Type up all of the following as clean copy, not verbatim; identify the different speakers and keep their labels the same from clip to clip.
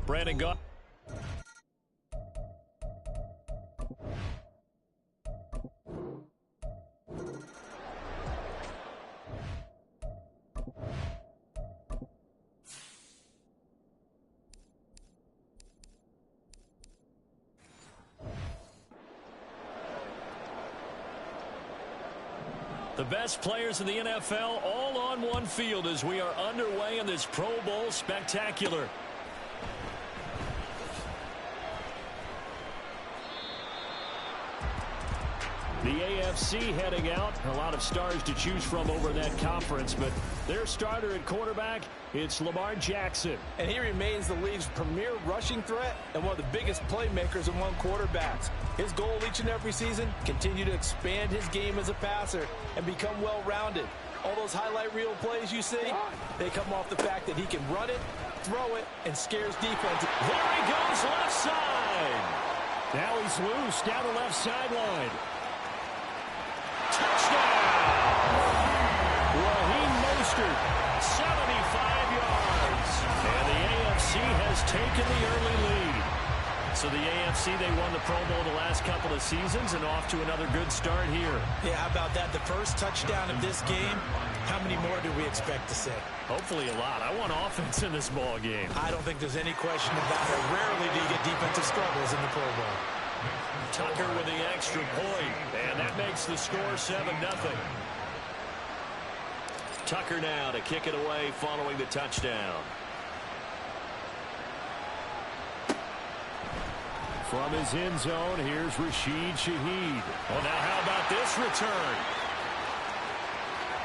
Speaker 1: Brandon Goff. The best players in the NFL all on one field as we are underway in this Pro Bowl spectacular. The AFC heading out. A lot of stars to choose from over that conference, but their starter at quarterback, it's Lamar Jackson.
Speaker 2: And he remains the league's premier rushing threat and one of the biggest playmakers among quarterbacks. His goal each and every season, continue to expand his game as a passer and become well-rounded. All those highlight reel plays you see, they come off the fact that he can run it, throw it, and scares defense.
Speaker 1: There he goes, left side. Now he's loose down the left sideline. Touchdown! Raheem Mostert, 75 yards. And the AFC has taken the early lead. So the AFC, they won the Pro Bowl the last couple of seasons and off to another good start here.
Speaker 2: Yeah, how about that? The first touchdown of this game, how many more do we expect to see?
Speaker 1: Hopefully a lot. I want offense in this ball game.
Speaker 2: I don't think there's any question about it. Rarely do you get defensive struggles in the Pro Bowl.
Speaker 1: Tucker with the extra point, and that makes the score 7-0. Tucker now to kick it away following the touchdown. From his end zone, here's Rashid Shaheed. Well, now how about this return?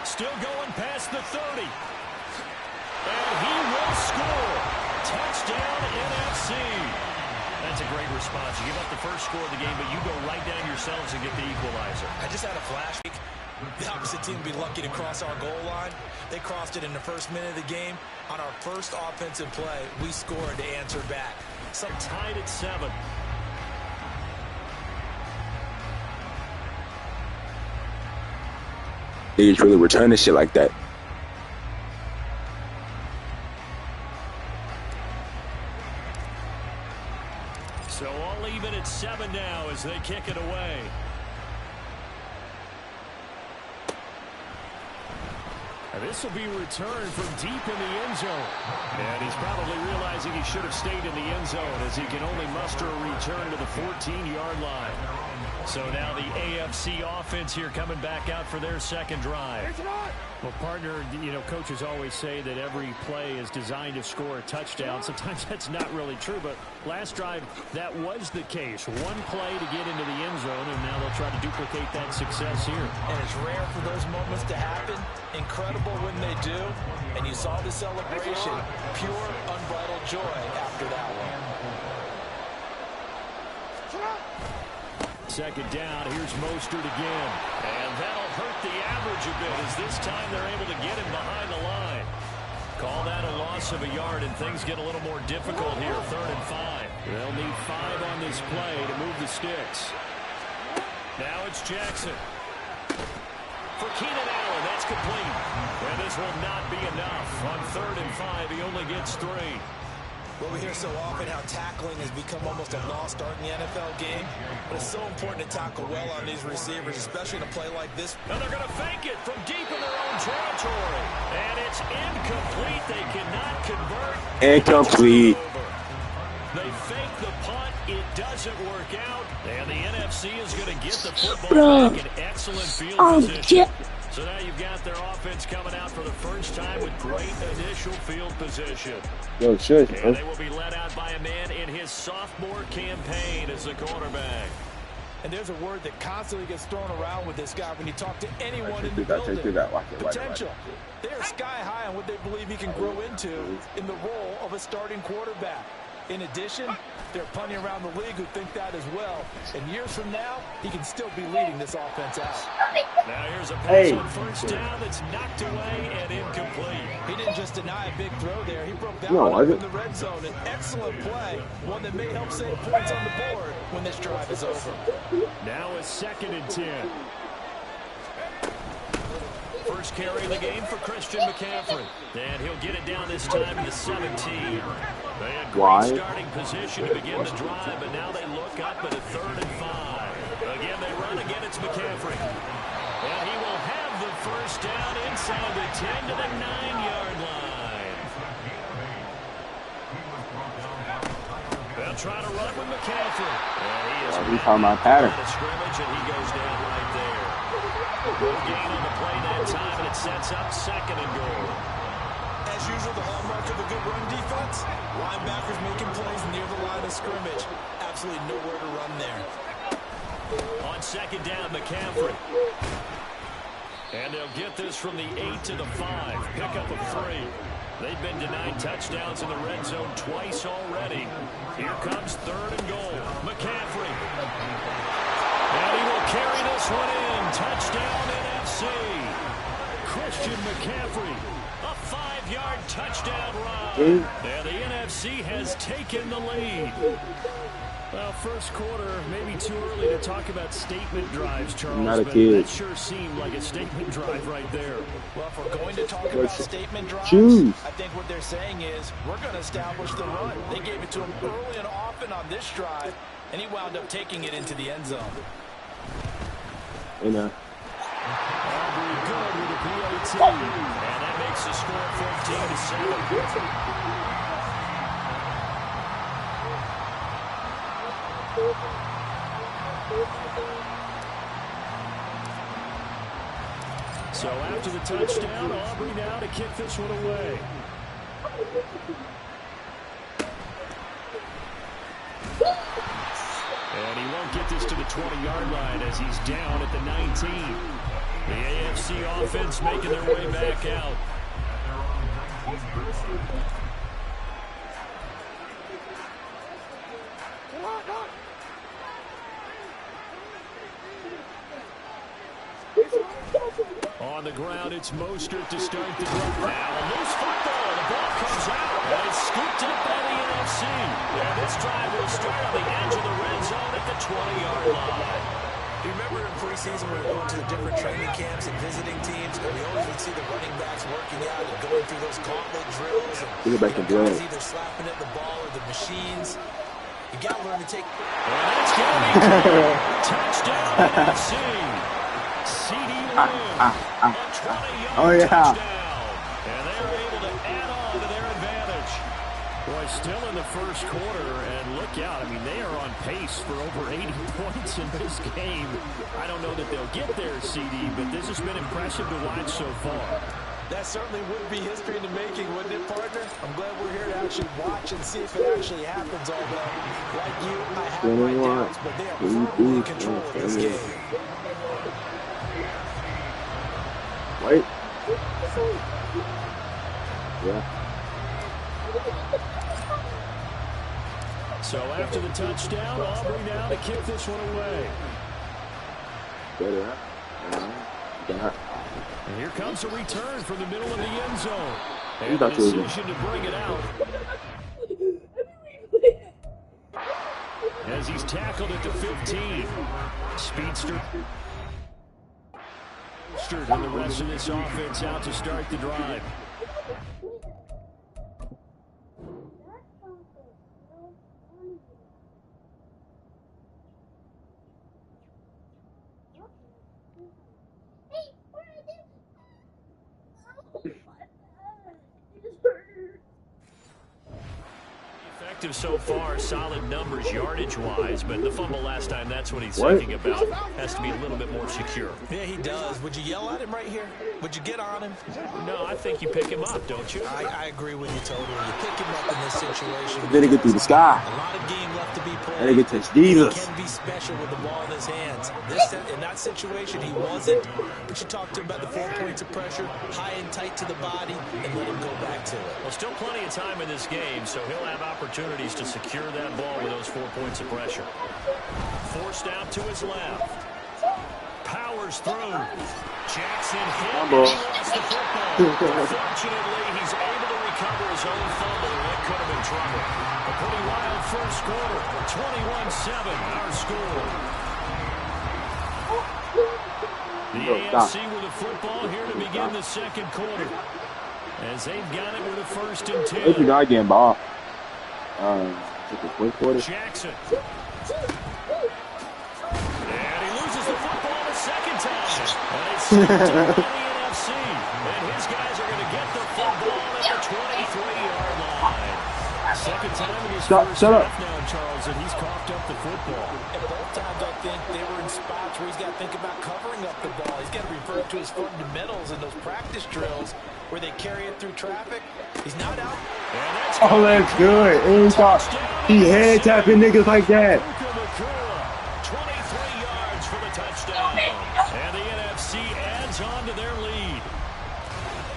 Speaker 1: Still going past the 30. And he will score. Touchdown NFC. That's a great response. You give up the first score of the game, but you go right down yourselves and get the equalizer.
Speaker 2: I just had a flash. The opposite team would be lucky to cross our goal line. They crossed it in the first minute of the game. On our first offensive play, we scored to answer back.
Speaker 1: So tied at 7.
Speaker 3: Niggas really returning shit like that.
Speaker 1: So all even at 7 now as they kick it away. And this will be returned from deep in the end zone. And he's probably realizing he should have stayed in the end zone as he can only muster a return to the 14-yard line. So now the AFC offense here coming back out for their second drive. Well, partner, you know, coaches always say that every play is designed to score a touchdown. Sometimes that's not really true, but last drive, that was the case. One play to get into the end zone, and now they'll try to duplicate that success here.
Speaker 2: And it's rare for those moments to happen. Incredible when they do. And you saw the celebration. Pure, unbridled joy after that one.
Speaker 1: Second down, here's Mostert again. And that'll hurt the average a bit as this time they're able to get him behind the line. Call that a loss of a yard, and things get a little more difficult here, 3rd and 5. They'll need 5 on this play to move the sticks. Now it's Jackson. For Keenan Allen, that's complete. And this will not be enough. On 3rd and 5, he only gets 3.
Speaker 2: Well, we hear so often how tackling has become almost a lost art in the NFL game. But it's so important to tackle well on these receivers, especially in a play like this.
Speaker 1: And they're going to fake it from deep in their own territory. And it's incomplete. They cannot convert.
Speaker 3: Incomplete.
Speaker 1: They fake the punt. It doesn't work out. And the NFC is going to get the football back in excellent field position. So now you've got their offense coming out for the first time with great initial field position.
Speaker 3: Yo, shit.
Speaker 1: And they will be led out by a man in his sophomore campaign as the quarterback.
Speaker 2: And there's a word that constantly gets thrown around with this guy when you talk to anyone in the building. Potential. They are sky high on what they believe he can grow into in the role of a starting quarterback. In addition, there are plenty around the league who think that as well. And years from now, he can still be leading this offense out.
Speaker 1: Now here's a pass on first down that's knocked away and incomplete.
Speaker 2: He didn't just deny a big throw there. He broke that one up in the red zone. An excellent play, one that may help save points on the board when this drive is over.
Speaker 1: Now a 2nd and 10. First carry of the game for Christian McCaffrey. And he'll get it down this time to the 17. They had great starting position to begin the drive, but now they look up at a 3rd and 5. Again, they run. Again, it's McCaffrey. And he will have the first down inside the 10 to the 9-yard line. They'll try to run with McCaffrey. And he is
Speaker 4: talking about pattern.
Speaker 1: Scrimmage, and he goes down right there. No gain on the play that time, and it sets up 2nd and goal.
Speaker 2: As usual, the hallmark of a good run defense, linebackers making plays near the line of scrimmage. Absolutely nowhere to run there.
Speaker 1: On 2nd down, McCaffrey. And they'll get this from the 8 to the 5. Pick up of 3. They've been denied touchdowns in the red zone twice already. Here comes 3rd and goal. McCaffrey. And he will carry this one in. Touchdown, NFC. Christian McCaffrey. A 5-yard touchdown run. And the NFC has taken the lead. Well, first quarter, maybe too early to talk about statement drives, Charles.
Speaker 3: Not a kid.
Speaker 1: That sure seemed like a statement drive right there.
Speaker 2: Well, if we're going to talk about statement drives, I think what they're saying is we're going to establish the run. They gave it to him early and often on this drive, and he wound up taking it into the end zone.
Speaker 3: You know.
Speaker 1: Aubrey good with a PAT. And that makes the score 14 to 7. So after the touchdown, Aubrey now to kick this one away. And he won't get this to the 20-yard line as he's down at the 19. The AFC offense making their way back out. On the ground, it's Mostert to start the drive. Now a loose football. The ball comes out. And it's scooped up by the NFC. And this drive will start on the edge of the red zone at the 20-yard line.
Speaker 2: You remember in preseason when we were going to the different training camps and visiting teams, and we always would see the running backs working out and going through those gauntlet drills. And guys either slapping at the ball or the machines. You got to learn to take.
Speaker 1: And that's going to be touchdown NFC. CD Lamb, a 20-yard touchdown. And they're able to add on to their advantage. Boy, still in the first quarter, and look out. I mean, they are on pace for over 80 points in this game. I don't know that they'll get there, CD, but this has been impressive to watch so far.
Speaker 2: That certainly would be history in the making, wouldn't it, partner? I'm glad we're here to actually watch and see if it actually happens, although, like you, I have my doubts, but they are firmly in control of this game.
Speaker 3: Wait. Yeah.
Speaker 1: So after the touchdown, Aubrey now to kick this one away.
Speaker 3: Better, huh?
Speaker 1: And here comes a return from the middle of the end zone. And the decision to bring it out. As he's tackled at the 15. Speedster. And the rest of this offense out to start the drive. Effective so far, solid numbers yardage-wise, but the fumble last time, that's what he's thinking about. Has to be a little bit more secure.
Speaker 2: Yeah, he does. Would you yell at him right here? Would you get on him?
Speaker 1: No, I think you pick him up, don't you?
Speaker 2: I agree with you totally. You pick him up in this situation.
Speaker 3: Then he get through the sky.
Speaker 2: A lot of game left to be played.
Speaker 3: And he get touch Jesus.
Speaker 2: He can be special with the ball in his hands. In that situation, he wasn't. But you talked to him about the 4 points of pressure, high and tight to the body, and let him go back to it.
Speaker 1: Well, still plenty of time in this game, so he'll have opportunity opportunities to secure that ball with those 4 points of pressure. Forced out to his left. Powers through. Jackson hit, and he lost the football. Fortunately, he's able to recover his own fumble. That could have been trouble. A pretty wild first quarter. 21-7, our score. The AFC with a football here to begin the second quarter. As they've got it with a 1st and 10.
Speaker 3: If you're not getting ball.
Speaker 1: Jackson. And he loses the football the second time. And it's still to the NFC. And his guys are going to get the football at the 23-yard line. Second time in his first half now, Charles, and he's coughed up the football.
Speaker 2: And both times, I think, they were in spots where he's got to think about covering up the ball. He's got to refer to his fundamentals in those practice drills where they carry it through traffic. He's not out.
Speaker 3: Oh, that's good. He head tapping niggas like that.
Speaker 1: 23 yards for the touchdown. And the NFC adds on to their lead.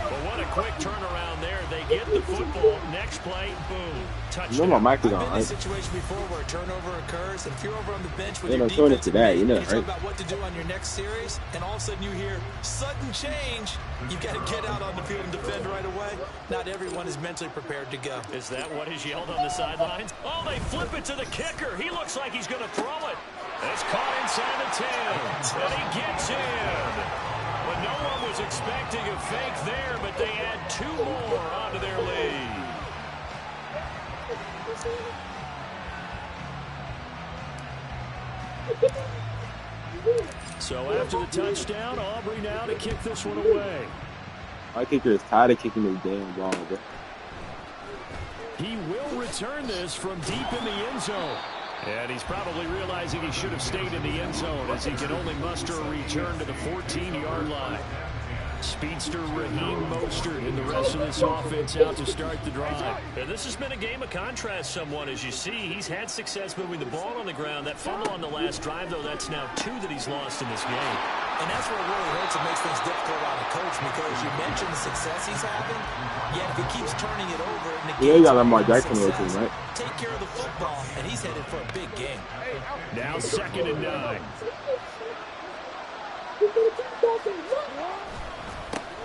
Speaker 1: But what a quick turnaround there. They get the football. Next play, boom. Touchdown.
Speaker 3: You know my mic is on,
Speaker 2: I've been in
Speaker 3: right?
Speaker 2: a situation before where a turnover occurs, and if you're over on the bench with
Speaker 3: Ain't
Speaker 2: your
Speaker 3: no turning
Speaker 2: defense,
Speaker 3: to that, you know,
Speaker 2: and you're
Speaker 3: right?
Speaker 2: talking about what to do on your next series, and all of a sudden you hear sudden change, you've got to get out on the field and defend right away. Not everyone is mentally prepared to go.
Speaker 1: Is that what is yelled on the sidelines? Oh, they flip it to the kicker. He looks like he's going to throw it. It's caught inside the 10, and he gets in. But no one was expecting a fake there, but they add 2 more onto their lead. So after the touchdown, Aubrey now to kick this one away.
Speaker 3: My kicker is tired of kicking this damn ball, bro.
Speaker 1: He will return this from deep in the end zone. And he's probably realizing he should have stayed in the end zone as he can only muster a return to the 14-yard line. Speedster Raheem Mostert and the rest of this offense out to start the drive. And this has been a game of contrast somewhat. As you see, he's had success moving the ball on the ground. That fumble on the last drive, though, that's now 2 that he's lost in this game.
Speaker 2: And that's where it really hurts and makes things difficult on a coach, because you mentioned the success he's having, yet if he keeps turning it over and
Speaker 3: Yeah, you got Lamar Jackson with him, right?
Speaker 2: take care of the football, and he's headed for a big game.
Speaker 1: Now 2nd and 9.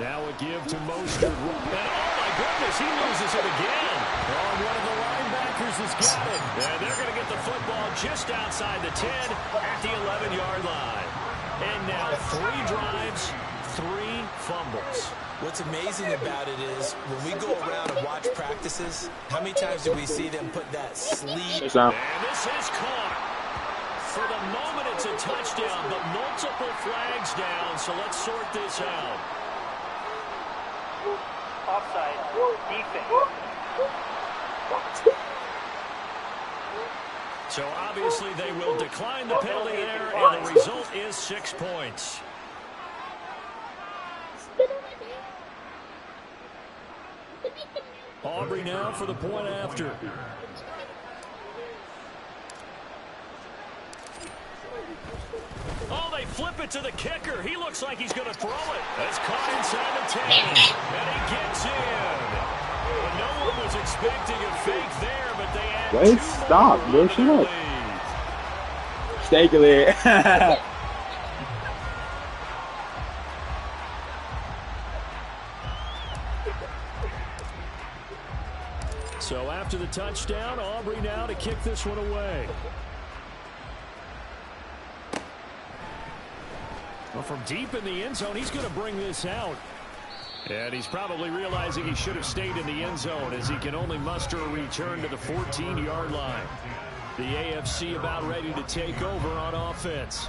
Speaker 1: Now a give to Mostert. And oh my goodness, he loses it again. Oh, one of the linebackers has got it. And they're going to get the football just outside the 10 at the 11-yard line. And now 3 drives, 3 fumbles.
Speaker 2: What's amazing about it is when we go around and watch practices, how many times do we see them put that sleeve?
Speaker 3: It's out.
Speaker 1: And this is caught. For the moment, it's a touchdown, but multiple flags down, so let's sort this out.
Speaker 4: Offside. Defense.
Speaker 1: So obviously they will decline the penalty there, and the result is 6 points. Aubrey now for the point after. Oh, they flip it to the kicker. He looks like he's going to throw it. That's caught inside the 10, and he gets in. Well, no one was expecting a fake there, but they had
Speaker 3: Wait,
Speaker 1: 2
Speaker 3: stop,
Speaker 1: more
Speaker 3: bro. Shut
Speaker 1: on
Speaker 3: up.
Speaker 1: the lead.
Speaker 3: Steak it.
Speaker 1: So after the touchdown, Aubrey now to kick this one away. Well, from deep in the end zone, he's going to bring this out. And he's probably realizing he should have stayed in the end zone as he can only muster a return to the 14-yard line. The AFC about ready to take over on offense.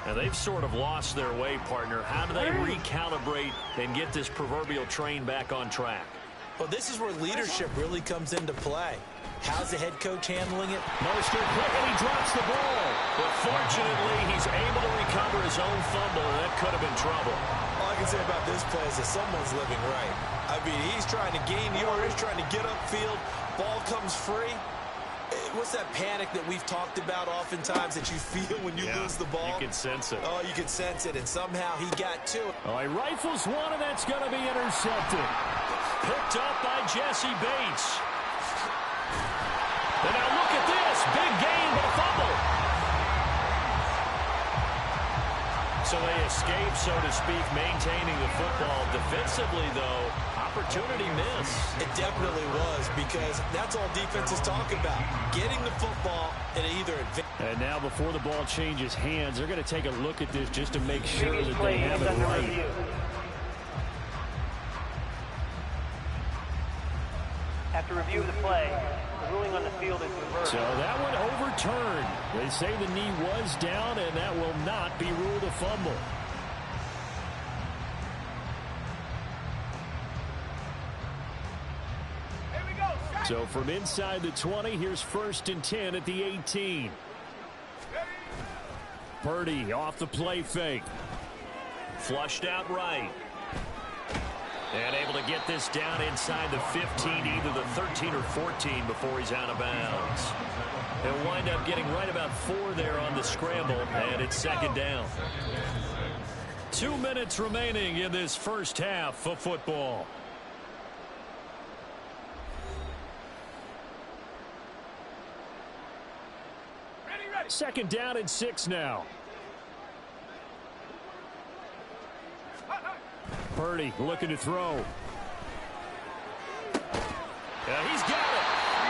Speaker 1: Now, they've sort of lost their way, partner. How do they recalibrate and get this proverbial train back on track?
Speaker 2: Well, this is where leadership really comes into play. How's the head coach handling it?
Speaker 1: Mostert quick, and he drops the ball. But fortunately, he's able to recover his own fumble, and that could have been trouble.
Speaker 2: All I can say about this play is that someone's living right. I mean, he's trying to gain yardage, trying to get upfield. Ball comes free. What's that panic that we've talked about oftentimes that you feel when you lose the ball?
Speaker 1: You can sense it.
Speaker 2: Oh, you can sense it, and somehow he got to it.
Speaker 1: Oh, he rifles one, and that's going to be intercepted. Picked up by Jesse Bates. And now look at this. Big gain, but a fumble. So they escape, so to speak, maintaining the football. Defensively, though, opportunity miss.
Speaker 2: It definitely was, because that's all defenses talk about, getting the football and either advance.
Speaker 1: And now before the ball changes hands, they're going to take a look at this just to make sure that they have it right.
Speaker 4: After review of the play, the ruling on the field is reversed.
Speaker 1: So that one overturned. They say the knee was down, and that will not be ruled a fumble. So from inside the 20, here's 1st and 10 at the 18. Purdy off the play fake. Flushed out right. And able to get this down inside the 15, either the 13 or 14 before he's out of bounds. He'll wind up getting right about 4 there on the scramble, and it's 2nd down. 2 minutes remaining in this first half of football. Ready. 2nd down and 6 now. Purdy looking to throw. Yeah, he's got it.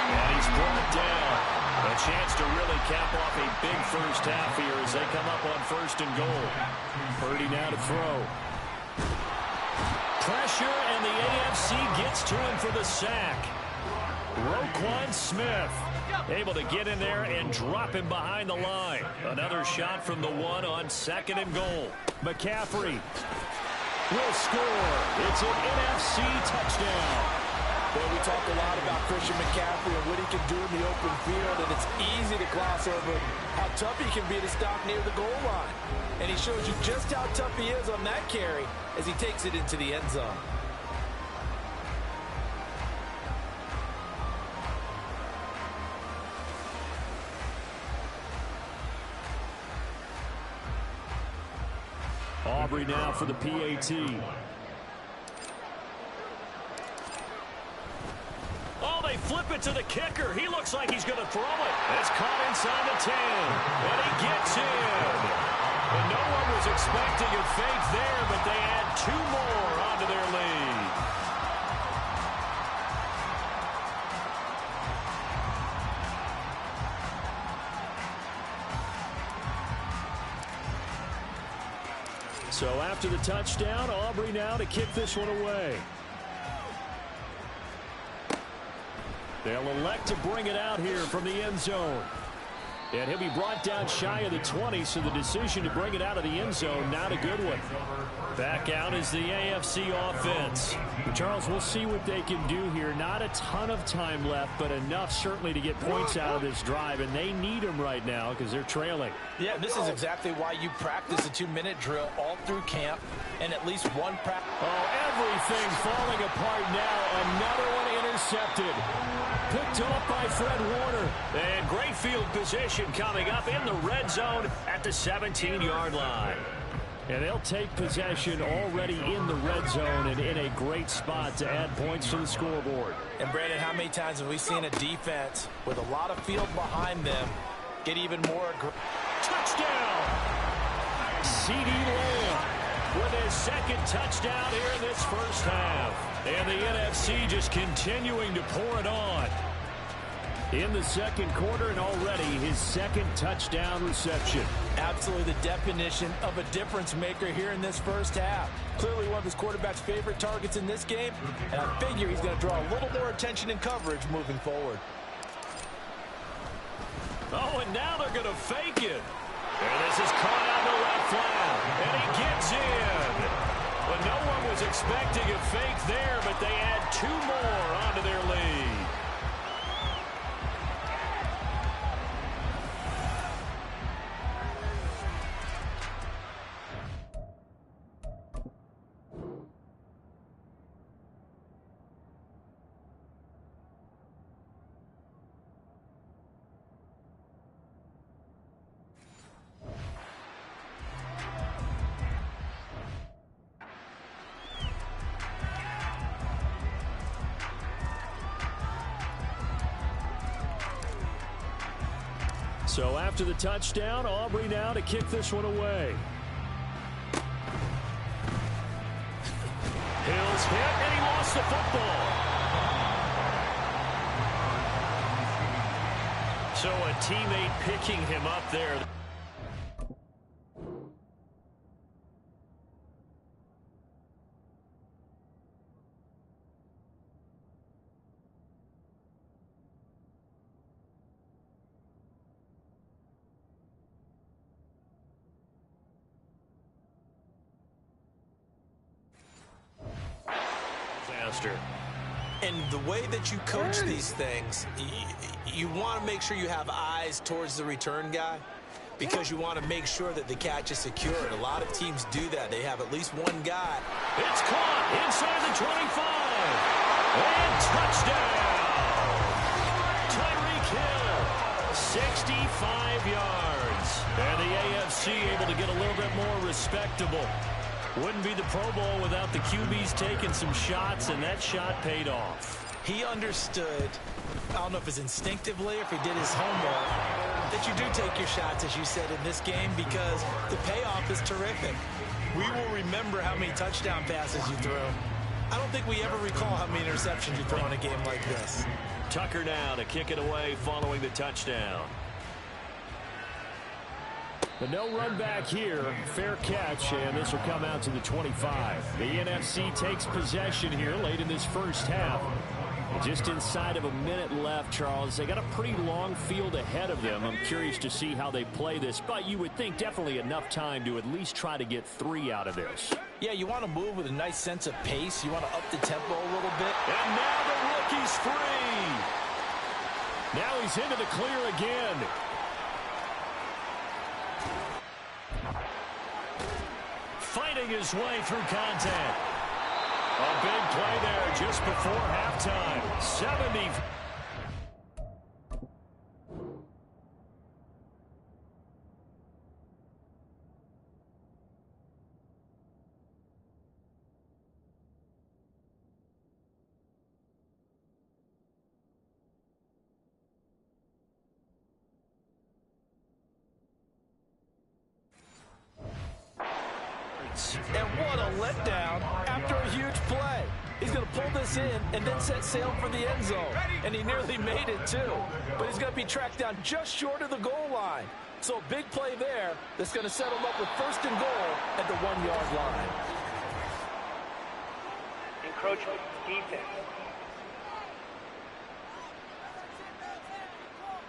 Speaker 1: And he's brought down. A chance to really cap off a big first half here as they come up on 1st and goal. Purdy now to throw. Pressure, and the AFC gets to him for the sack. Roquan Smith able to get in there and drop him behind the line. Another shot from the 1 on 2nd and goal. McCaffrey will score. It's an NFC touchdown.
Speaker 2: Well, we talk a lot about Christian McCaffrey and what he can do in the open field, and it's easy to gloss over how tough he can be to stop near the goal line. And he shows you just how tough he is on that carry as he takes it into the end zone.
Speaker 1: Aubrey now for the PAT. Oh, they flip it to the kicker. He looks like he's going to throw it. It's caught inside the 10. And he gets in. And no one was expecting a fake there, but they add 2 more onto their lead. So after the touchdown, Aubrey now to kick this one away. They'll elect to bring it out here from the end zone. And he'll be brought down shy of the 20, so the decision to bring it out of the end zone, not a good one. Back out is the AFC offense. Charles, we'll see what they can do here. Not a ton of time left, but enough certainly to get points out of this drive, and they need them right now because they're trailing.
Speaker 2: Yeah, this is exactly why you practice a 2-minute drill all through camp and at least one practice.
Speaker 1: Oh, everything falling apart now. Another one intercepted. Picked up by Fred Warner. And great field position coming up in the red zone at the 17-yard line. And they'll take possession already in the red zone and in a great spot to add points to the scoreboard.
Speaker 2: And, Brandon, how many times have we seen a defense with a lot of field behind them get even more aggressive?
Speaker 1: Touchdown! CeeDee Lamb with his 2nd touchdown here in this first half. And the NFC just continuing to pour it on. In the 2nd quarter, and already his 2nd touchdown reception.
Speaker 2: Absolutely the definition of a difference maker here in this first half. Clearly one of his quarterback's favorite targets in this game, and I figure he's going to draw a little more attention and coverage moving forward.
Speaker 1: Oh, and now they're going to fake it. And this is caught out in the left flat, and he gets in. But no one was expecting a fake there, but they add 2 more onto their lead. So after the touchdown, Aubrey now to kick this one away. Hill's hit, and he lost the football. So a teammate picking him up there.
Speaker 2: And the way that you coach these things, you want to make sure you have eyes towards the return guy because you want to make sure that the catch is secured. A lot of teams do that. They have at least one guy.
Speaker 1: It's caught inside the 25. And touchdown. Tyreek Hill, 65 yards. And the AFC able to get a little bit more respectable. Wouldn't be the Pro Bowl without the QBs taking some shots, and that shot paid off.
Speaker 2: He understood, I don't know if it's instinctively or if he did his homework, that you do take your shots, as you said, in this game because the payoff is terrific. We will remember how many touchdown passes you threw. I don't think we ever recall how many interceptions you throw in a game like this.
Speaker 1: Tucker now to kick it away following the touchdown. The no run back here, fair catch, and this will come out to the 25. The NFC takes possession here late in this first half. Just inside of a minute left, Charles. They got a pretty long field ahead of them. I'm curious to see how they play this, but you would think definitely enough time to at least try to get 3 out of this.
Speaker 2: Yeah, you want to move with a nice sense of pace. You want to up the tempo a little bit.
Speaker 1: And now the rookie's free. Now he's into the clear again. Fighting his way through contact. A big play there just before halftime. 70.
Speaker 2: And what a letdown after a huge play. He's going to pull this in and then set sail for the end zone. And he nearly made it, too. But he's going to be tracked down just short of the goal line. So a big play there that's going to set him up with first and goal at the 1-yard line.
Speaker 4: Encroachment, defense.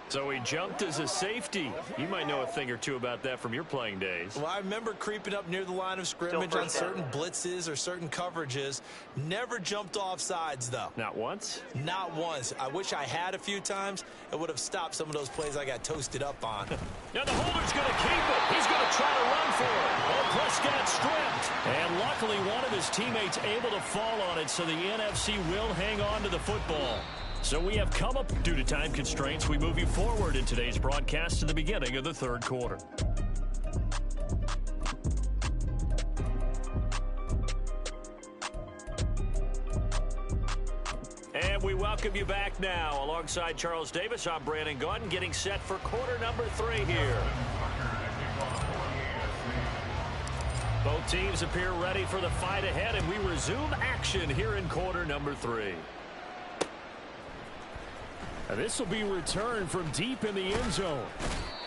Speaker 1: So he jumped as a safety. You might know a thing or two about that from your playing days.
Speaker 2: Well, I remember creeping up near the line of scrimmage on certain blitzes or certain coverages. Never jumped off sides, though.
Speaker 1: Not once?
Speaker 2: Not once. I wish I had a few times. It would have stopped some of those plays I got toasted up on.
Speaker 1: Now the holder's going to keep it. He's going to try to run for it. Oh, Prescott stripped. And luckily one of his teammates able to fall on it, so the NFC will hang on to the football. So we have come up due to time constraints. We move you forward in today's broadcast to the beginning of the third quarter. And we welcome you back now. Alongside Charles Davis, I'm Brandon Gaudin, getting set for quarter number 3 here. Both teams appear ready for the fight ahead, and we resume action here in quarter number 3. And this will be returned from deep in the end zone.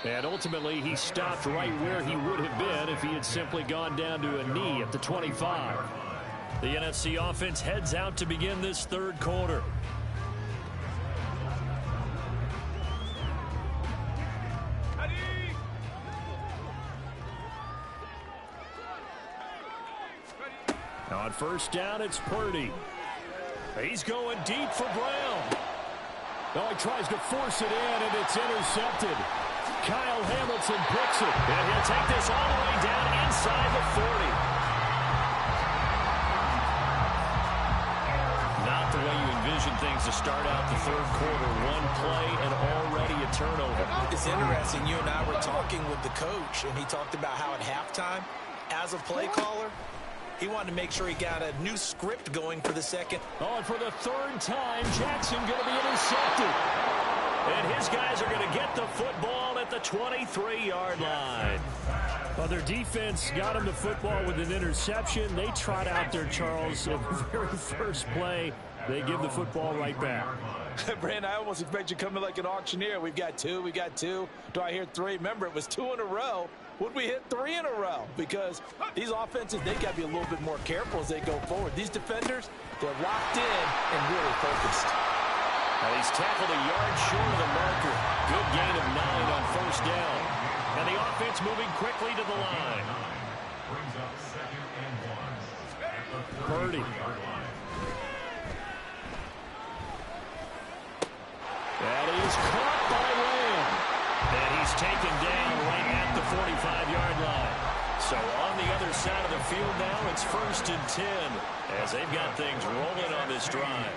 Speaker 1: And ultimately, he stopped right where he would have been if he had simply gone down to a knee at the 25. The NFC offense heads out to begin this third quarter. Now on first down, it's Purdy. He's going deep for Brown. Oh, he tries to force it in, and it's intercepted. Kyle Hamilton picks it. And he'll take this all the way down inside the 40. Not the way you envision things to start out the third quarter. One play and already a turnover.
Speaker 2: It's interesting. You and I were talking with the coach, and he talked about how at halftime, as a play caller, he wanted to make sure he got a new script going for the second.
Speaker 1: Oh, and for the third time, Jackson going to be intercepted. And his guys are going to get the football at at the 23-yard line.
Speaker 5: Well, their defense got him the football with an interception. They trot out there, Charles, at the very first play. They give the football right back.
Speaker 2: Brand, I almost expect you to come in like an auctioneer. We've got two. Do I hear three? Remember, it was 2 in a row. Would we hit 3 in a row? Because these offenses, they got to be a little bit more careful as they go forward. These defenders, they're locked in and really focused.
Speaker 1: Now he's tackled a yard short of the marker. Good gain of 9 on first down. And the offense moving quickly to the line.
Speaker 5: Purdy.
Speaker 1: That is caught by Lamb. And he's taken down right at the 45-yard line. So on the other side of the field now, it's 1st and 10 as they've got things rolling on this drive.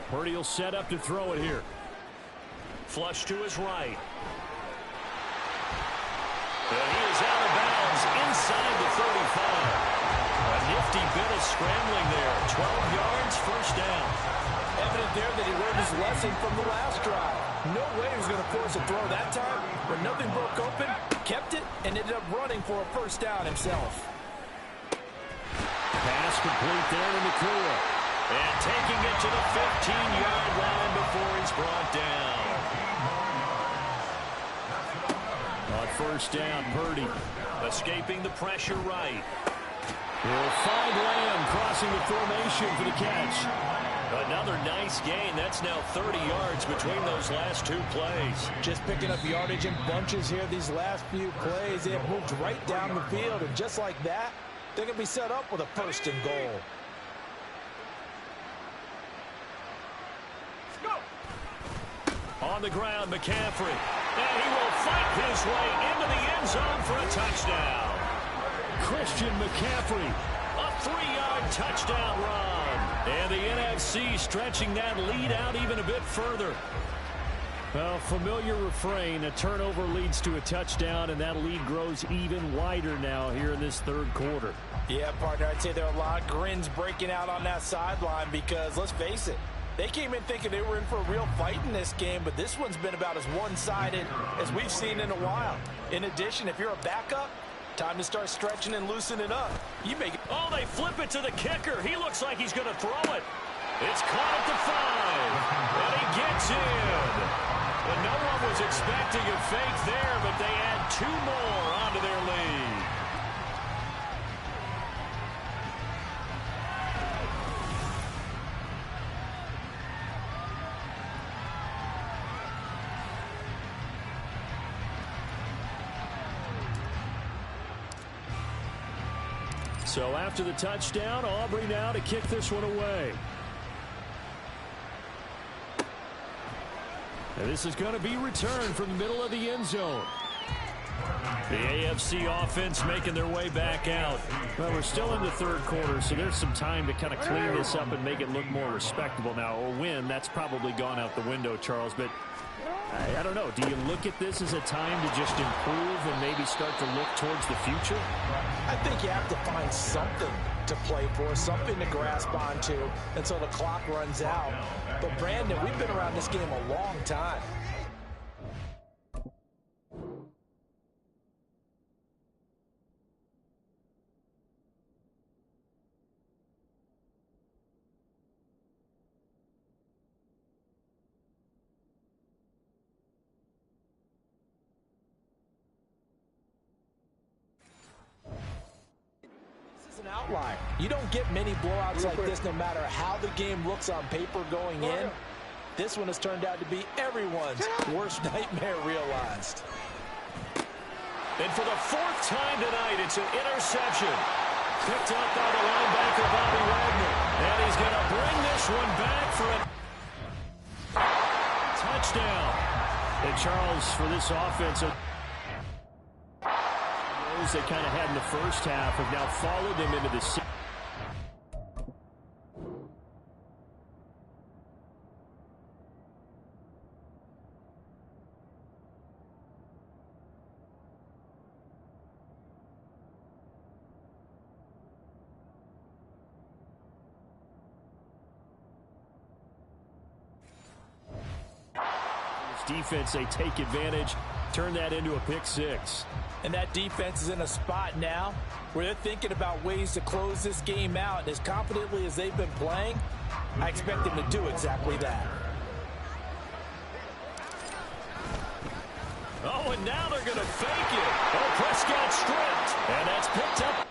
Speaker 5: Purdy will set up to throw it here.
Speaker 1: Flush to his right. And he is out of bounds inside the 35. A nifty bit of scrambling there. 12 yards, first down.
Speaker 2: Evident there that he learned his lesson from the last drive. No way he was going to force a throw that time. When nothing broke open, kept it, and ended up running for a first down himself.
Speaker 5: Pass complete there to McClure.
Speaker 1: And taking it to the 15-yard line before he's brought down.
Speaker 5: On first down, Purdy.
Speaker 1: Escaping the pressure right.
Speaker 5: He'll find Lamb crossing the formation for the catch.
Speaker 1: Another nice gain. That's now 30 yards between those last 2 plays.
Speaker 2: Just picking up yardage in bunches here these last few plays. They have moved right down the field, and just like that, they're going to be set up with a 1st and goal.
Speaker 1: On the ground, McCaffrey. And he will fight his way into the end zone for a touchdown.
Speaker 5: Christian McCaffrey.
Speaker 1: A 3-yard touchdown run. And the NFC stretching that lead out even a bit further.
Speaker 5: Well, familiar refrain. A turnover leads to a touchdown, and that lead grows even wider now here in this 3rd quarter.
Speaker 2: Yeah, partner, I'd say there are a lot of grins breaking out on that sideline because, let's face it, they came in thinking they were in for a real fight in this game, but this one's been about as one-sided as we've seen in a while. In addition, if you're a backup, time to start stretching and loosening up. You make it.
Speaker 1: Oh, they flip it to the kicker. He looks like he's going to throw it. It's caught at the 5. And he gets in. And no one was expecting a fake there, but they add 2 more onto their lead.
Speaker 5: So after the touchdown, Aubrey now to kick this one away. And this is going to be returned from the middle of the end zone. The AFC offense making their way back out. Well, we're still in the 3rd quarter, so there's some time to kind of clean this up and make it look more respectable now. Or win, that's probably gone out the window, Charles. But I don't know. Do you look at this as a time to just improve and maybe start to look towards the future?
Speaker 2: I think you have to find something to play for, something to grasp onto until the clock runs out. But, Brandon, we've been around this game a long time. Outlier. You don't get many blowouts like this no matter how the game looks on paper going in. This one has turned out to be everyone's worst nightmare realized.
Speaker 1: And for the 4th time tonight, it's an interception. Picked up by the linebacker, Bobby Wagner. And he's going to bring this one back for a touchdown.
Speaker 5: And Charles, for this offense, they kind of had in the first half have now followed them into the second. defense, they take advantage, turn that into a pick six.
Speaker 2: And that defense is in a spot now where they're thinking about ways to close this game out. And as confidently as they've been playing, I expect them to do exactly that.
Speaker 5: Oh, and now they're going to fake it. Oh, Prescott stripped. And that's picked up.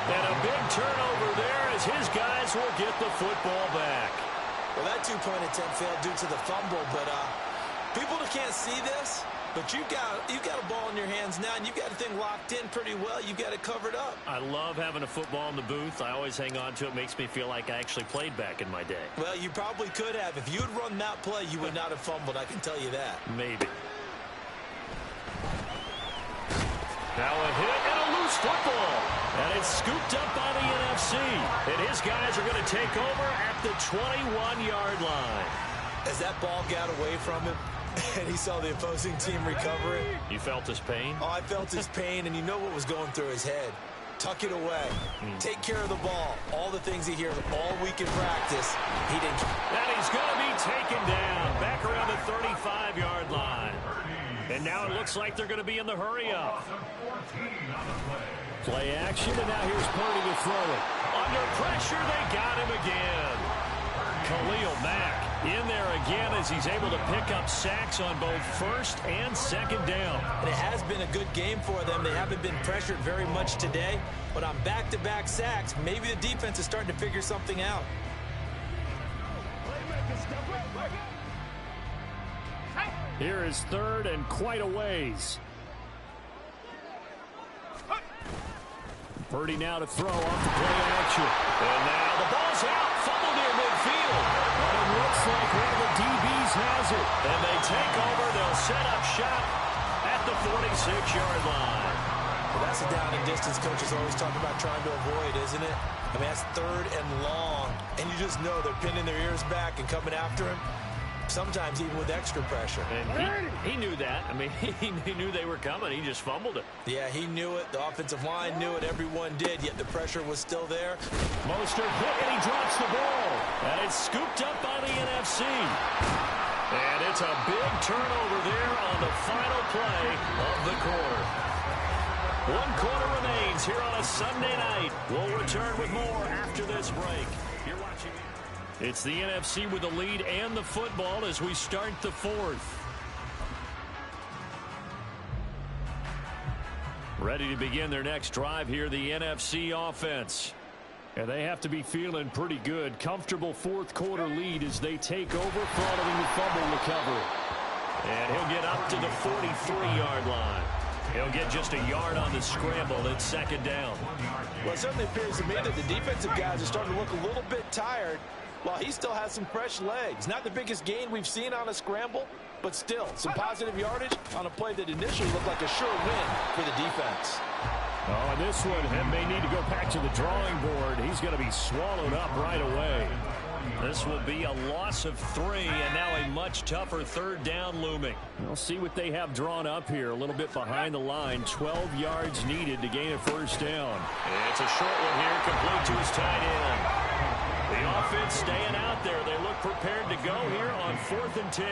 Speaker 5: And a big turnover there as his guys will get the football back.
Speaker 2: Well, that two-point attempt failed due to the fumble, but people that can't see this, but you've got a ball in your hands now, and you've got the thing locked in pretty well. You've got it covered up.
Speaker 5: I love having a football in the booth. I always hang on to it. Makes me feel like I actually played back in my day.
Speaker 2: Well, you probably could have. If you had run that play, you would not have fumbled. I can tell you that.
Speaker 5: Maybe. Now a hit and a loose football. And it's scooped up by the NFC. And his guys are going to take over at the 21-yard line.
Speaker 2: As that ball got away from him, and he saw the opposing team recover it.
Speaker 5: You felt his pain?
Speaker 2: Oh, I felt his pain, and you know what was going through his head. Tuck it away. Take care of the ball. All the things he hears all week in practice, he didn't.
Speaker 5: And he's going to be taken down back around the 35-yard line. And now it looks like they're going to be in the hurry-up. Play action, and now here's Purdy to throw it. Under pressure, they got him again. Khalil Mack in there again as he's able to pick up sacks on both first and second down.
Speaker 2: And it has been a good game for them. They haven't been pressured very much today, but on back-to-back sacks, maybe the defense is starting to figure something out.
Speaker 5: Here is third and quite a ways. Purdy now to throw off the play action. And now the ball's out. Fumble near midfield. But it looks like one of the DBs has it. And they take over. They'll set up shop at the 46-yard line.
Speaker 2: Well, that's a down and distance coaches always talk about trying to avoid, isn't it? I mean, that's third and long. And you just know they're pinning their ears back and coming after him. Sometimes even with extra pressure.
Speaker 5: And he knew that. I mean, he knew they were coming. He just fumbled it.
Speaker 2: Yeah, he knew it. The offensive line knew it. Everyone did, yet the pressure was still there.
Speaker 5: Mostert hit, and he drops the ball. And it's scooped up by the NFC. And it's a big turnover there on the final play of the quarter. 1 quarter remains here on a Sunday night. We'll return with more after this break. You're watching. It's the NFC with the lead and the football as we start the fourth. Ready to begin their next drive here, the NFC offense. And they have to be feeling pretty good. Comfortable fourth quarter lead as they take over following the fumble recovery. And he'll get up to the 43-yard line. He'll get just a yard on the scramble. It's second down.
Speaker 2: Well, it certainly appears to me that the defensive guys are starting to look a little bit tired while he still has some fresh legs. Not the biggest gain we've seen on a scramble, but still some positive yardage on a play that initially looked like a sure win for the defense.
Speaker 5: Oh, and this one may need to go back to the drawing board. He's going to be swallowed up right away. This will be a loss of 3, and now a much tougher third down looming. We'll see what they have drawn up here. A little bit behind the line. 12 yards needed to gain a first down. It's a short one here, complete to his tight end. The offense staying out there. They look prepared to go here on 4th and 10.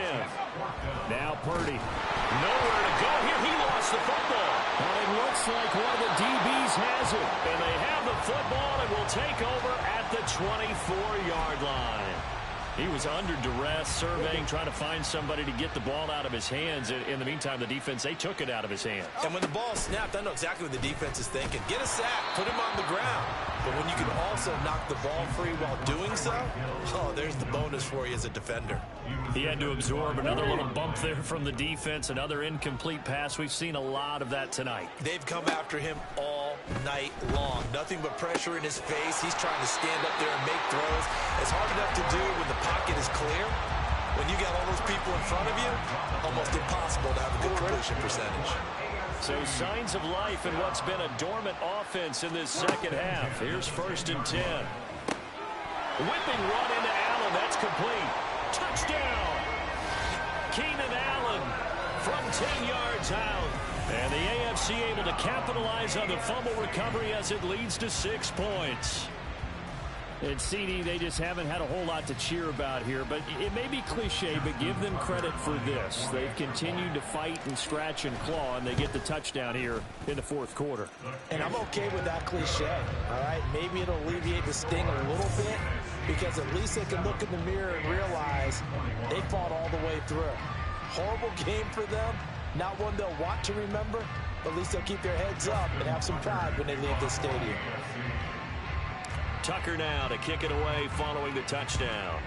Speaker 5: Now Purdy. Nowhere to go here. He lost the football. Well, it looks like one of the DBs has it. And they have the football and will take over at the 24-yard line. He was under duress, surveying, trying to find somebody to get the ball out of his hands. In the meantime, the defense, they took it out of his hands.
Speaker 2: And when the ball snapped, I know exactly what the defense is thinking. Get a sack, put him on the ground. But when you can also knock the ball free while doing so, oh, there's the bonus for you as a defender.
Speaker 5: He had to absorb another little bump there from the defense, another incomplete pass. We've seen a lot of that tonight.
Speaker 2: They've come after him all night long. Nothing but pressure in his face. He's trying to stand up there and make throws. It's hard enough to do when the pocket is clear. When you got all those people in front of you, almost impossible to have a good completion percentage.
Speaker 5: So signs of life in what's been a dormant offense in this second half. Here's 1st and 10. Whipping run into Allen. That's complete. Touchdown. Keenan Allen from 10 yards out. And the AFC able to capitalize on the fumble recovery as it leads to 6 points. And CD, they just haven't had a whole lot to cheer about here, but it may be cliche, but give them credit for this. They've continued to fight and scratch and claw, and they get the touchdown here in the 4th quarter.
Speaker 2: And I'm okay with that cliche, all right? Maybe it'll alleviate the sting a little bit, because at least they can look in the mirror and realize they fought all the way through. Horrible game for them, not one they'll want to remember, but at least they'll keep their heads up and have some pride when they leave the stadium.
Speaker 5: Tucker now to kick it away following the touchdown.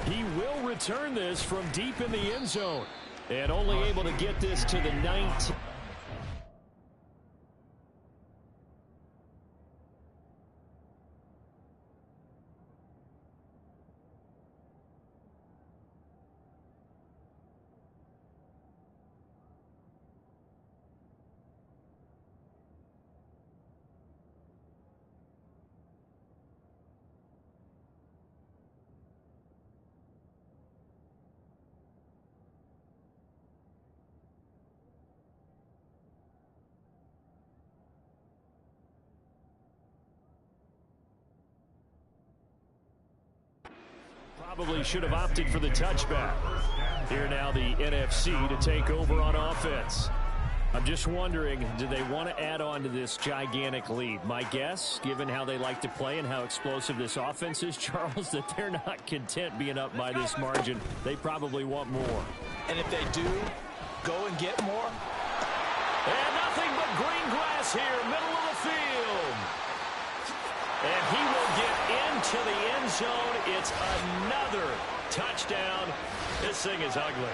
Speaker 5: He will return this from deep in the end zone. And only able to get this to the 19. Probably should have opted for the touchback. Here now the NFC to take over on offense. I'm just wondering, do they want to add on to this gigantic lead? My guess, given how they like to play and how explosive this offense is, Charles, that they're not content being up by this margin. They probably want more.
Speaker 2: And if they do, go and get more.
Speaker 5: And nothing but green grass here, middle of the field. And he will get into the end zone. It's another touchdown. This thing is ugly.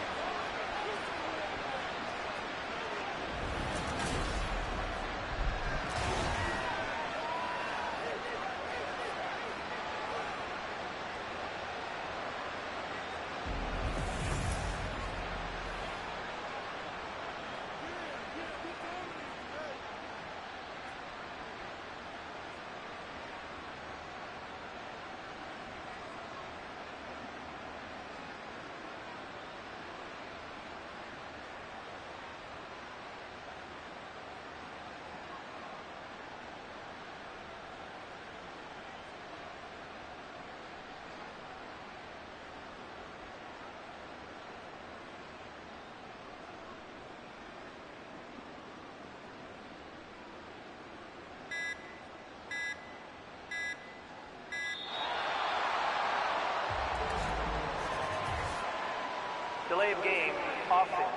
Speaker 4: Delay of game, offense.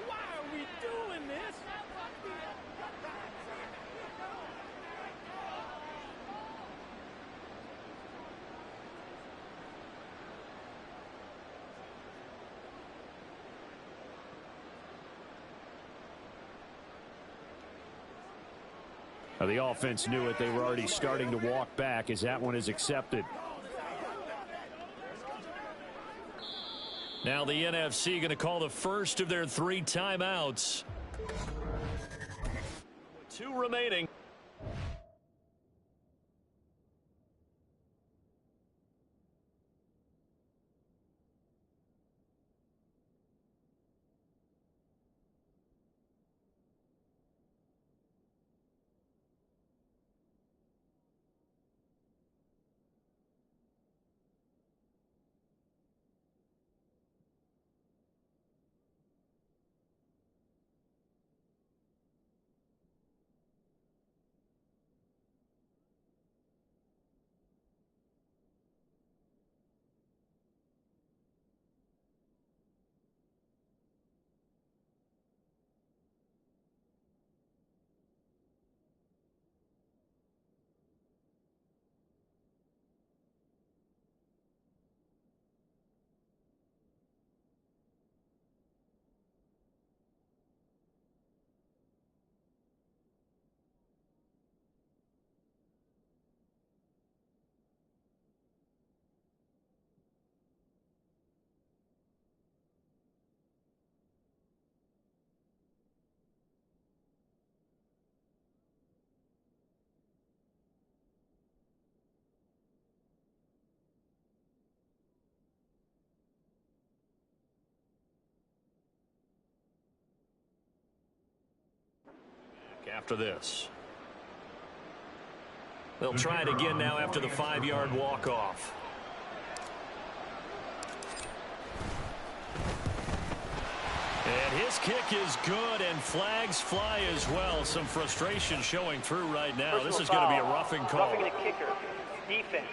Speaker 6: Why are we doing this?
Speaker 1: Now, the offense knew it. They were already starting to walk back as that one is accepted.
Speaker 5: Now the NFC going to call the first of their 3 timeouts. 2 remaining. After this, they'll try it again now after the 5-yard walk-off. And his kick is good, and flags fly as well. Some frustration showing through right now.
Speaker 4: Personal
Speaker 5: This is going to be a
Speaker 4: foul.
Speaker 5: roughing call.
Speaker 4: Roughing the kicker. Defense.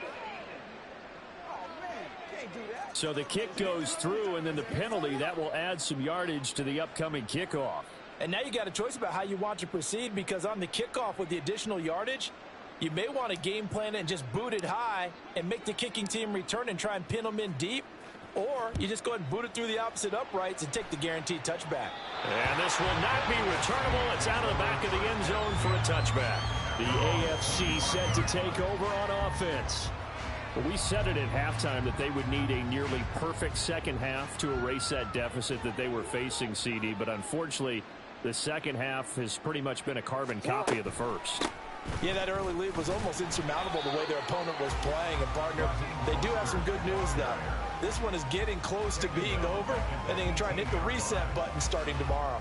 Speaker 1: So the kick goes through, and then the penalty, that will add some yardage to the upcoming kickoff.
Speaker 2: And now you got a choice about how you want to proceed, because on the kickoff with the additional yardage, you may want to game plan it and just boot it high and make the kicking team return and try and pin them in deep. Or you just go ahead and boot it through the opposite uprights and take the guaranteed touchback.
Speaker 5: And this will not be returnable. It's out of the back of the end zone for a touchback.
Speaker 1: The AFC set to take over on offense. Well, we said it at halftime that they would need a nearly perfect second half to erase that deficit that they were facing, CD. But unfortunately, the second half has pretty much been a carbon copy of the first.
Speaker 2: Yeah, that early lead was almost insurmountable the way their opponent was playing. And, partner, they do have some good news now. This one is getting close to being over, and they can try and hit the reset button starting tomorrow.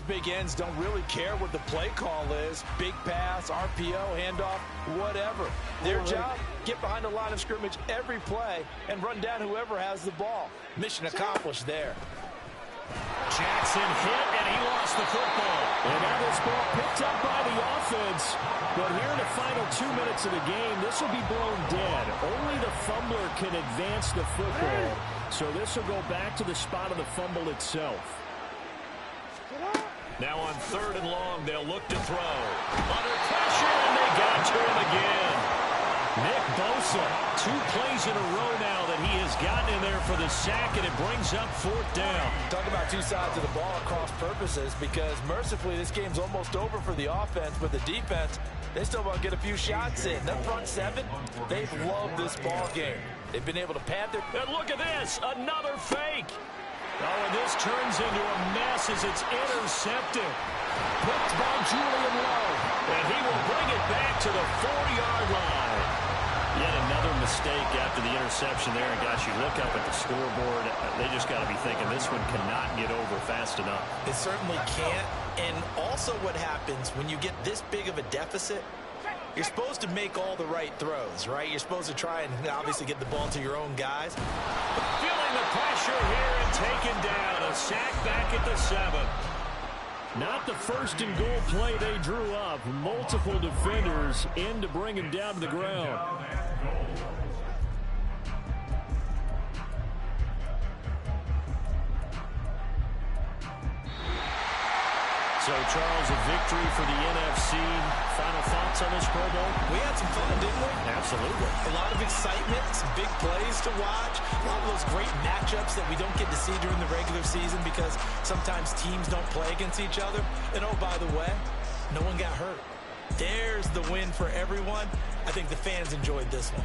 Speaker 2: big ends don't really care what the play call is. Big pass, RPO, handoff, whatever. Their job, get behind the line of scrimmage every play and run down whoever has the ball. Mission accomplished there.
Speaker 5: Jackson hit, and he lost the football.
Speaker 1: And now this ball picked up by the offense. But here in the final 2 minutes of the game, this will be blown dead. Only the fumbler can advance the football. So this will go back to the spot of the fumble itself.
Speaker 5: Now on 3rd and long, they'll look to throw. Under pressure, and they got to him again. Nick Bosa, 2 plays in a row now that he has gotten in there for the sack, and it brings up 4th down.
Speaker 2: Talk about 2 sides of the ball at cross purposes, because mercifully this game's almost over for the offense, but the defense, they still want to get a few shots in. That front 7, they've loved this ball game. They've been able to pad their...
Speaker 5: And look at this, another fake. Oh, and this turns into a mess as it's intercepted.
Speaker 1: Picked by Julian Lowe.
Speaker 5: And he will bring it back to the 40-yard line. Yet another mistake after the interception there. And, gosh, you look up at the scoreboard, they just got to be thinking this one cannot get over fast enough.
Speaker 2: It certainly can't. And also what happens when you get this big of a deficit, you're supposed to make all the right throws, right? You're supposed to try and obviously get the ball to your own guys.
Speaker 5: Feeling the pressure here and taken down. A sack back at the 7.
Speaker 1: Not the first and goal play they drew up. Multiple defenders in to bring him down to the ground. So, Charles, a victory for the NFC. Final thoughts on this Pro Bowl?
Speaker 2: We had some fun, didn't we?
Speaker 1: Absolutely.
Speaker 2: A lot of excitement, some big plays to watch, a lot of those great matchups that we don't get to see during the regular season because sometimes teams don't play against each other. And, oh, by the way, no one got hurt. There's the win for everyone. I think the fans enjoyed this one.